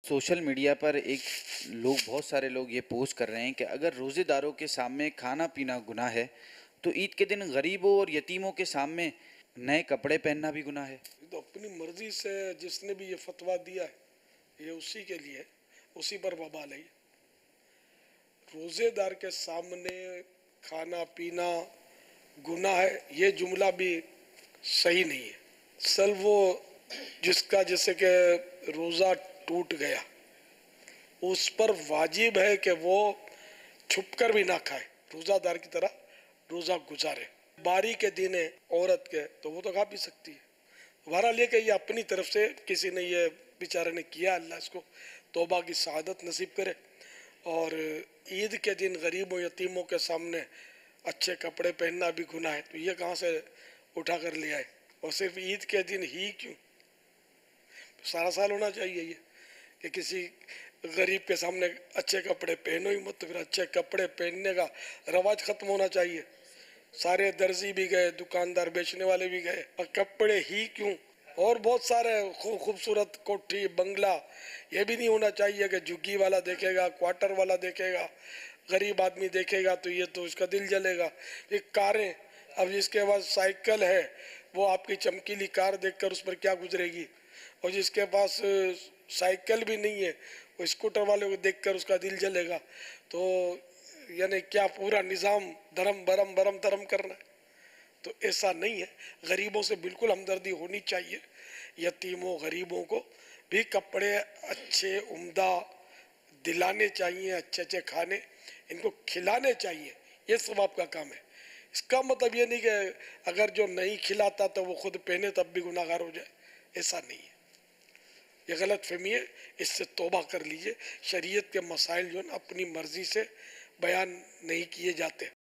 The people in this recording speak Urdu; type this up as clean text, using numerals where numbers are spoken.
سوشل میڈیا پر بہت سارے لوگ یہ پوسٹ کر رہے ہیں کہ اگر روزے داروں کے سامنے کھانا پینا گناہ ہے تو عید کے دن غریبوں اور یتیموں کے سامنے نئے کپڑے پہننا بھی گناہ ہے۔ تو اپنی مرضی سے جس نے بھی یہ فتویٰ دیا ہے یہ اسی کے لیے اسی پر وبال ہے۔ روزے دار کے سامنے کھانا پینا گناہ ہے یہ جملہ بھی صحیح نہیں ہے۔ اصل وہ جس کا جیسے کہ روزہ ٹوٹ گیا اس پر واجب ہے کہ وہ چھپ کر بھی نہ کھائے، روزہ دار کی طرح روزہ گزارے۔ باری کے دن ہے عورت کے تو وہ تو کھا بھی سکتی ہے۔ بہرحال یہ کہ یہ اپنی طرف سے کسی نے یہ بیچارے نے کیا، اللہ اس کو توبہ کی سعادت نصیب کرے۔ اور عید کے دن غریبوں یتیموں کے سامنے اچھے کپڑے پہننا بھی گناہ ہے، تو یہ کہاں سے اٹھا کر لیا ہے؟ اور صرف عید کے دن ہی کیوں؟ سارا سال ہونا چاہیے یہ کہ کسی غریب کے سامنے اچھے کپڑے پہنو ہی مت، تو پھر اچھے کپڑے پہننے کا رواج ختم ہونا چاہیے۔ سارے درزی بھی گئے، دکاندار بیچنے والے بھی گئے، اور کپڑے ہی کیوں؟ اور بہت سارے خوبصورت کوٹھی بنگلہ یہ بھی نہیں ہونا چاہیے کہ جھگی والا دیکھے گا، کوارٹر والا دیکھے گا، غریب آدمی دیکھے گا تو یہ تو اس کا دل جلے گا۔ یہ کاریں، اب جس کے پاس سائیکل ہے وہ آپ کی چمکیلی کار دیکھ کر اس پر کیا گزرے گی، اور جس کے پاس سائیکل بھی نہیں ہے وہ اسکوٹر والے کو دیکھ کر اس کا دل جلے گا۔ تو یعنی کیا پورا نظام دھرم برم برم دھرم کرنا ہے؟ تو ایسا نہیں ہے۔ غریبوں سے بالکل ہمدردی ہونی چاہیے، یتیموں غریبوں کو بھی کپڑے اچھے عمدہ دلانے چاہیے، اچھے اچھے کھانے ان کو کھلانے چاہیے، یہ ثواب کا کام ہے۔ اس کا مطلب یہ نہیں کہ اگر جو نہیں کھلاتا تو وہ خود پہنے تب بھی گناہ گار ہو جائے، ایسا نہیں ہے۔ یہ غلط فہمی ہے، اس سے توبہ کر لیجئے۔ شریعت کے مسائل جو اپنی مرضی سے بیان نہیں کیے جاتے۔